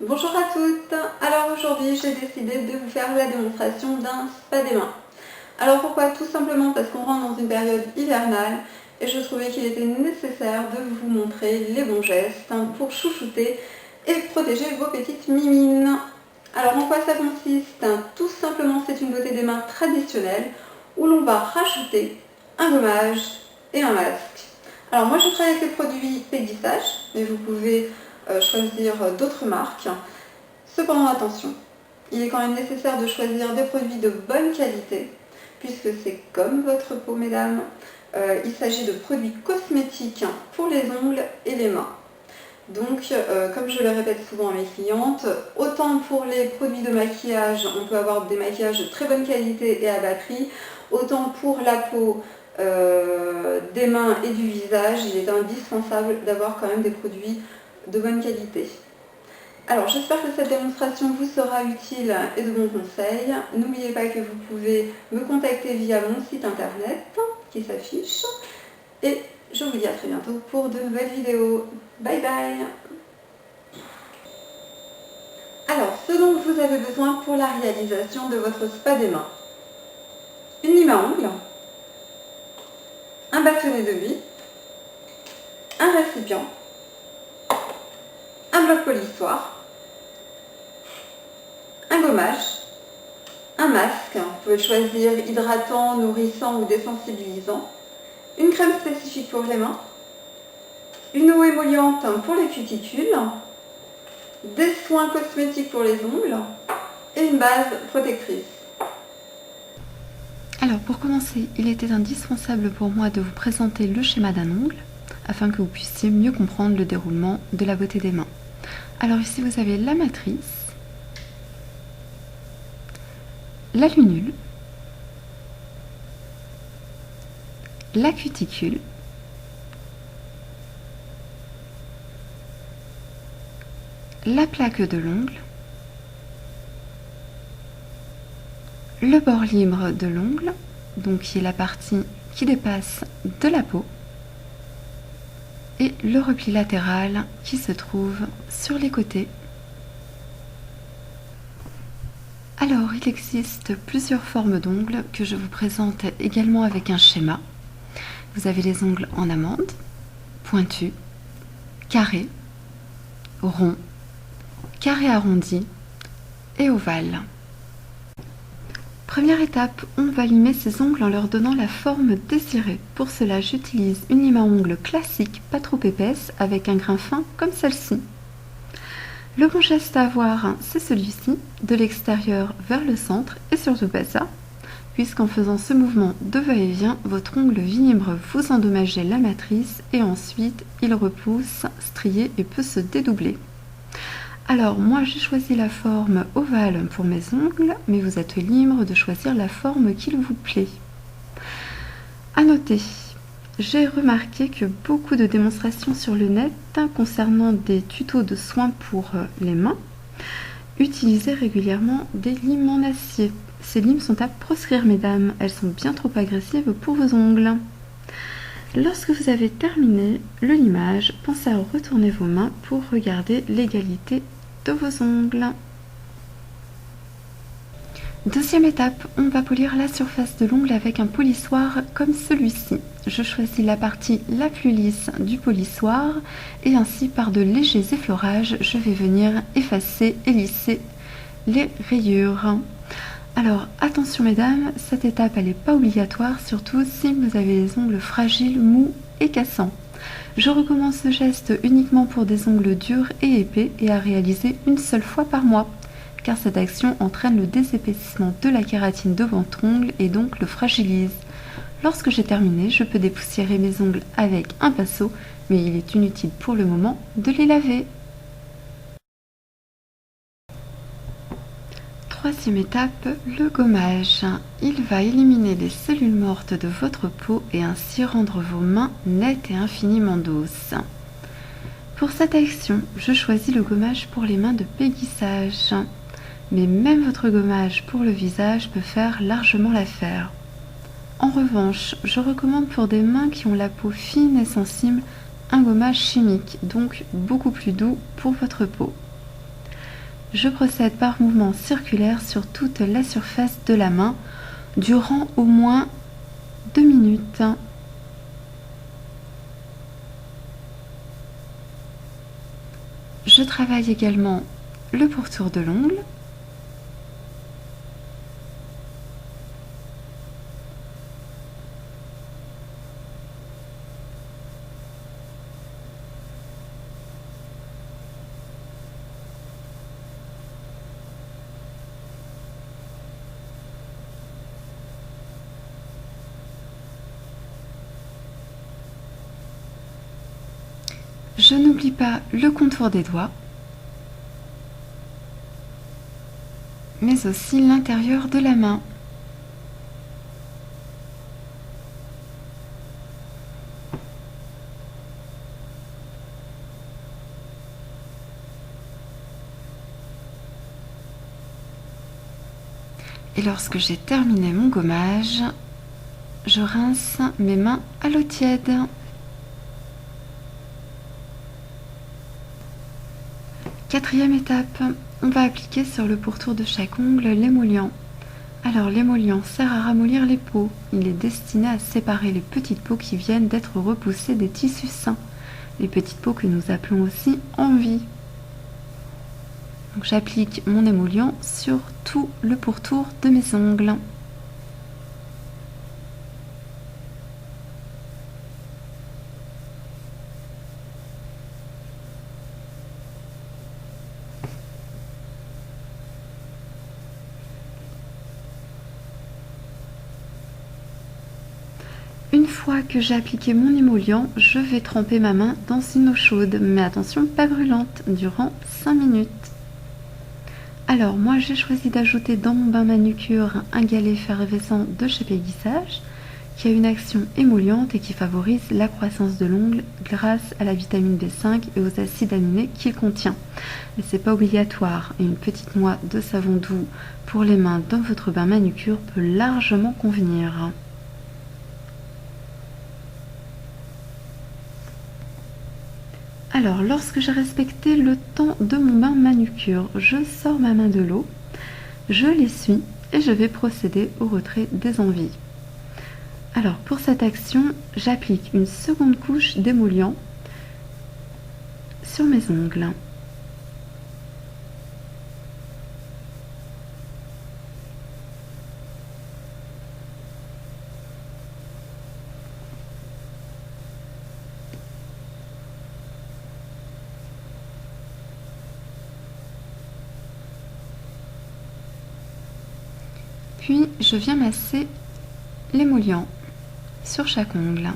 Bonjour à toutes. Alors aujourd'hui j'ai décidé de vous faire la démonstration d'un spa des mains. Alors pourquoi? Tout simplement parce qu'on rentre dans une période hivernale et je trouvais qu'il était nécessaire de vous montrer les bons gestes pour chouchouter et protéger vos petites mimines. Alors en quoi ça consiste? Tout simplement c'est une beauté des mains traditionnelle où l'on va rajouter un gommage et un masque. Alors moi je travaille avec les produits Pégissage, mais vous pouvez choisir d'autres marques. Cependant attention, il est quand même nécessaire de choisir des produits de bonne qualité, puisque c'est comme votre peau mesdames, il s'agit de produits cosmétiques pour les ongles et les mains. Donc, comme je le répète souvent à mes clientes, autant pour les produits de maquillage, on peut avoir des maquillages de très bonne qualité et à bas prix, autant pour la peau, des mains et du visage, il est indispensable d'avoir quand même des produits de bonne qualité. Alors j'espère que cette démonstration vous sera utile et de bons conseils. N'oubliez pas que vous pouvez me contacter via mon site internet qui s'affiche. Et je vous dis à très bientôt pour de nouvelles vidéos. Bye bye. Alors ce dont vous avez besoin pour la réalisation de votre spa des mains: une lime à ongles, un bâtonnet de vie, un récipient, un bloc polissoir, un gommage, un masque, vous pouvez choisir hydratant, nourrissant ou désensibilisant, une crème spécifique pour les mains, une eau émolliente pour les cuticules, des soins cosmétiques pour les ongles et une base protectrice. Alors pour commencer, il était indispensable pour moi de vous présenter le schéma d'un ongle afin que vous puissiez mieux comprendre le déroulement de la beauté des mains. Alors ici vous avez la matrice, la lunule, la cuticule, la plaque de l'ongle, le bord libre de l'ongle, donc qui est la partie qui dépasse de la peau, et le repli latéral qui se trouve sur les côtés. Alors, il existe plusieurs formes d'ongles que je vous présente également avec un schéma. Vous avez les ongles en amande, pointus, carrés, ronds, carré arrondi et ovale. Première étape, on va limer ces ongles en leur donnant la forme désirée. Pour cela, j'utilise une lime à ongles classique, pas trop épaisse, avec un grain fin comme celle-ci. Le bon geste à avoir, c'est celui-ci, de l'extérieur vers le centre, et surtout pas ça, puisqu'en faisant ce mouvement de va-et-vient, votre ongle vibre, vous endommagez la matrice, et ensuite il repousse, strié et peut se dédoubler. Alors moi j'ai choisi la forme ovale pour mes ongles, mais vous êtes libre de choisir la forme qu'il vous plaît. À noter, j'ai remarqué que beaucoup de démonstrations sur le net concernant des tutos de soins pour les mains utilisaient régulièrement des limes en acier. Ces limes sont à proscrire mesdames, elles sont bien trop agressives pour vos ongles. Lorsque vous avez terminé le limage, pensez à retourner vos mains pour regarder l'égalité de vos ongles. Deuxième étape, on va polir la surface de l'ongle avec un polissoir comme celui-ci. Je choisis la partie la plus lisse du polissoir et ainsi par de légers effleurages, je vais venir effacer et lisser les rayures. Alors attention mesdames, cette étape elle n'est pas obligatoire, surtout si vous avez les ongles fragiles, mous et cassants. Je recommence ce geste uniquement pour des ongles durs et épais et à réaliser une seule fois par mois, car cette action entraîne le désépaississement de la kératine de votre ongle et donc le fragilise. Lorsque j'ai terminé, je peux dépoussiérer mes ongles avec un pinceau, mais il est inutile pour le moment de les laver. Troisième étape, le gommage. Il va éliminer les cellules mortes de votre peau et ainsi rendre vos mains nettes et infiniment douces. Pour cette action, je choisis le gommage pour les mains de Pégissage. Mais même votre gommage pour le visage peut faire largement l'affaire. En revanche, je recommande pour des mains qui ont la peau fine et sensible un gommage chimique, donc beaucoup plus doux pour votre peau. Je procède par mouvement circulaire sur toute la surface de la main durant au moins 2 minutes. Je travaille également le pourtour de l'ongle. Je n'oublie pas le contour des doigts, mais aussi l'intérieur de la main. Et lorsque j'ai terminé mon gommage, je rince mes mains à l'eau tiède. Quatrième étape, on va appliquer sur le pourtour de chaque ongle l'émollient. Alors l'émollient sert à ramollir les peaux. Il est destiné à séparer les petites peaux qui viennent d'être repoussées des tissus sains. Les petites peaux que nous appelons aussi envies. Donc j'applique mon émollient sur tout le pourtour de mes ongles. Une fois que j'ai appliqué mon émollient, je vais tremper ma main dans une eau chaude, mais attention, pas brûlante, durant 5 minutes. Alors moi j'ai choisi d'ajouter dans mon bain manucure un galet effervescent de chez Péguissage qui a une action émolliente et qui favorise la croissance de l'ongle grâce à la vitamine B5 et aux acides aminés qu'il contient. Mais c'est pas obligatoire et une petite noix de savon doux pour les mains dans votre bain manucure peut largement convenir. Alors, lorsque j'ai respecté le temps de mon bain manucure, je sors ma main de l'eau, je l'essuie et je vais procéder au retrait des envies. Alors, pour cette action, j'applique une seconde couche d'émollient sur mes ongles. Puis je viens masser l'émollient sur chaque ongle.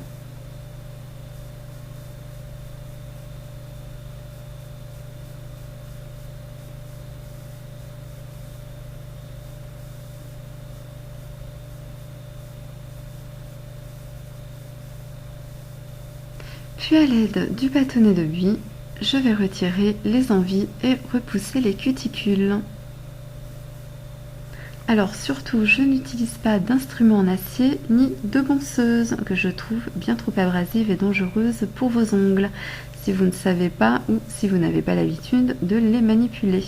Puis à l'aide du bâtonnet de buis, je vais retirer les envies et repousser les cuticules. Alors surtout, je n'utilise pas d'instrument en acier ni de ponceuse que je trouve bien trop abrasive et dangereuse pour vos ongles si vous ne savez pas ou si vous n'avez pas l'habitude de les manipuler.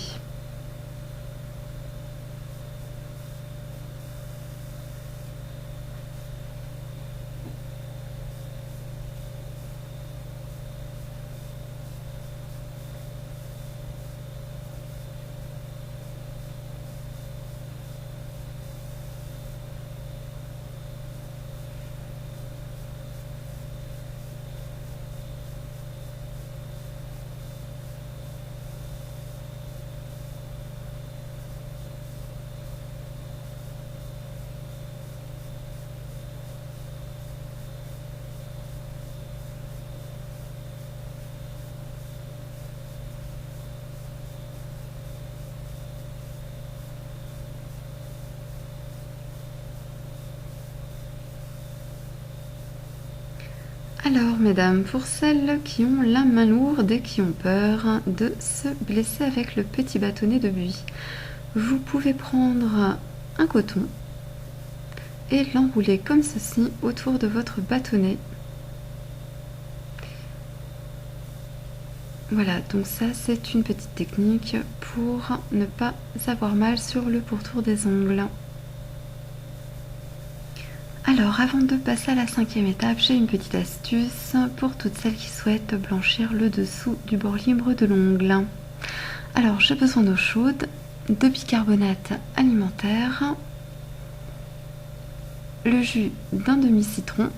Alors mesdames, pour celles qui ont la main lourde et qui ont peur de se blesser avec le petit bâtonnet de buis, vous pouvez prendre un coton et l'enrouler comme ceci autour de votre bâtonnet. Voilà, donc ça c'est une petite technique pour ne pas avoir mal sur le pourtour des ongles. Alors avant de passer à la 5e étape, j'ai une petite astuce pour toutes celles qui souhaitent blanchir le dessous du bord libre de l'ongle. Alors j'ai besoin d'eau chaude, de bicarbonate alimentaire, le jus d'un demi-citron,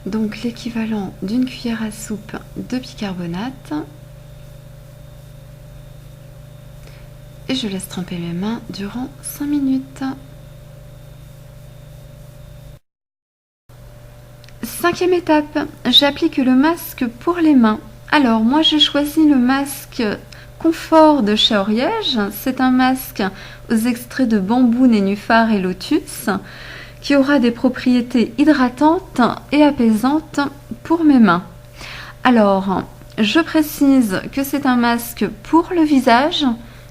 donc l'équivalent d'une cuillère à soupe de bicarbonate, et je laisse tremper mes mains durant 5 minutes. 5e étape, j'applique le masque pour les mains. Alors moi j'ai choisi le masque Confort de chez Oriège. C'est un masque aux extraits de bambou, nénuphar et lotus qui aura des propriétés hydratantes et apaisantes pour mes mains. Alors, je précise que c'est un masque pour le visage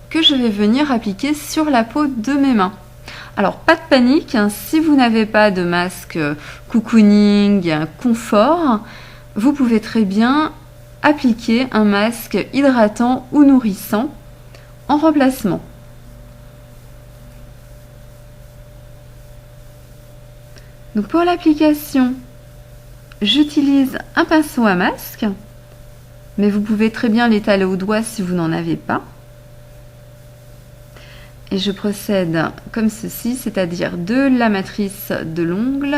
que je vais venir appliquer sur la peau de mes mains. Alors, pas de panique, si vous n'avez pas de masque cocooning, confort, vous pouvez très bien appliquer un masque hydratant ou nourrissant en remplacement. Donc pour l'application, j'utilise un pinceau à masque, mais vous pouvez très bien l'étaler au doigt si vous n'en avez pas. Et je procède comme ceci, c'est-à-dire de la matrice de l'ongle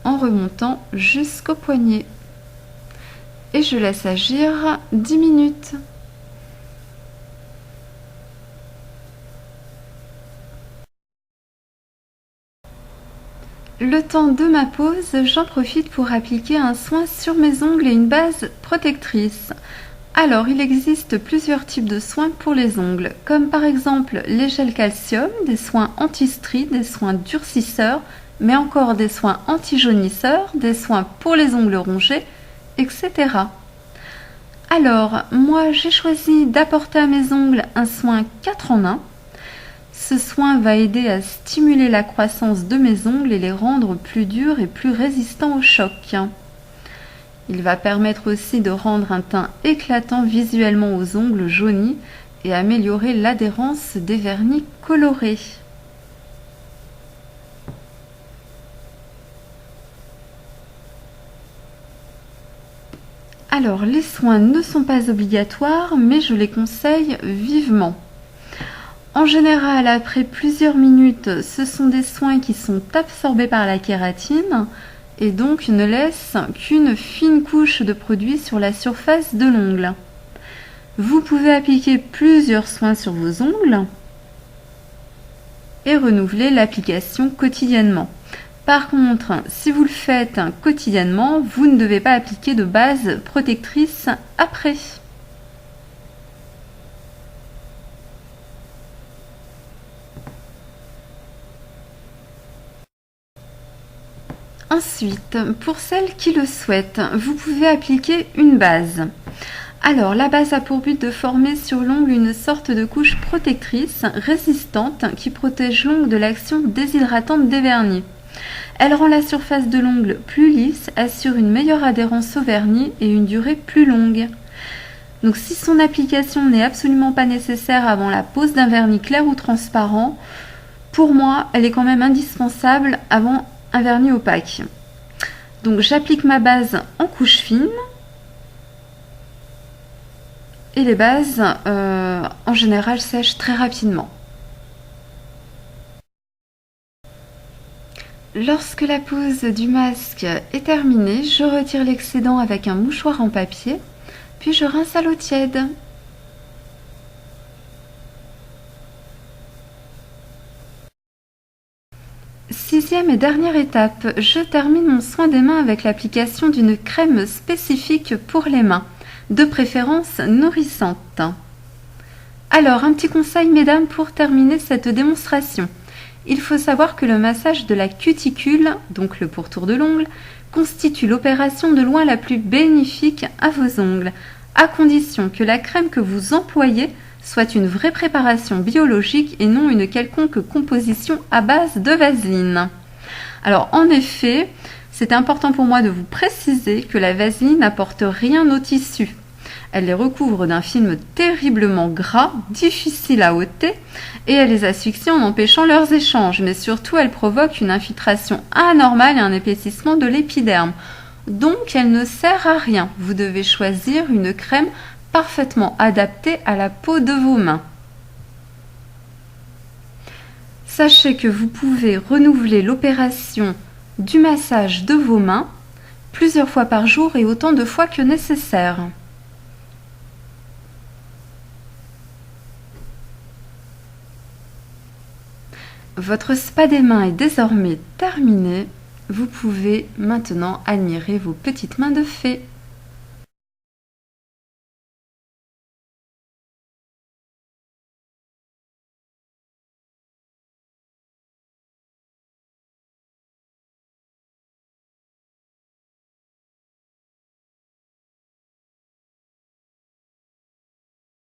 en remontant jusqu'au poignet. Et je laisse agir 10 minutes. Le temps de ma pause, j'en profite pour appliquer un soin sur mes ongles et une base protectrice. Alors, il existe plusieurs types de soins pour les ongles, comme par exemple les gels calcium, des soins anti-stries, des soins durcisseurs, mais encore des soins anti-jaunisseurs, des soins pour les ongles rongés, etc. Alors, moi j'ai choisi d'apporter à mes ongles un soin 4 en 1. Ce soin va aider à stimuler la croissance de mes ongles et les rendre plus durs et plus résistants au choc. Il va permettre aussi de rendre un teint éclatant visuellement aux ongles jaunis et améliorer l'adhérence des vernis colorés. Alors, les soins ne sont pas obligatoires, mais je les conseille vivement. En général, après plusieurs minutes, ce sont des soins qui sont absorbés par la kératine et donc ne laissent qu'une fine couche de produit sur la surface de l'ongle. Vous pouvez appliquer plusieurs soins sur vos ongles et renouveler l'application quotidiennement. Par contre, si vous le faites quotidiennement, vous ne devez pas appliquer de base protectrice après. Ensuite, pour celles qui le souhaitent, vous pouvez appliquer une base. Alors, la base a pour but de former sur l'ongle une sorte de couche protectrice résistante qui protège l'ongle de l'action déshydratante des vernis. Elle rend la surface de l'ongle plus lisse, assure une meilleure adhérence au vernis et une durée plus longue. Donc si son application n'est absolument pas nécessaire avant la pose d'un vernis clair ou transparent, pour moi, elle est quand même indispensable avant un vernis opaque. Donc j'applique ma base en couche fine. Et les bases, en général, sèchent très rapidement. Lorsque la pose du masque est terminée, je retire l'excédent avec un mouchoir en papier, puis je rince à l'eau tiède. Sixième et dernière étape, je termine mon soin des mains avec l'application d'une crème spécifique pour les mains, de préférence nourrissante. Alors, un petit conseil, mesdames, pour terminer cette démonstration. Il faut savoir que le massage de la cuticule, donc le pourtour de l'ongle, constitue l'opération de loin la plus bénéfique à vos ongles. à condition que la crème que vous employez soit une vraie préparation biologique et non une quelconque composition à base de vaseline. Alors en effet, c'est important pour moi de vous préciser que la vaseline n'apporte rien au tissu. Elle les recouvre d'un film terriblement gras, difficile à ôter, et elle les asphyxie en empêchant leurs échanges. Mais surtout, elle provoque une infiltration anormale et un épaississement de l'épiderme. Donc, elle ne sert à rien. Vous devez choisir une crème parfaitement adaptée à la peau de vos mains. Sachez que vous pouvez renouveler l'opération du massage de vos mains plusieurs fois par jour et autant de fois que nécessaire. Votre spa des mains est désormais terminé. Vous pouvez maintenant admirer vos petites mains de fée.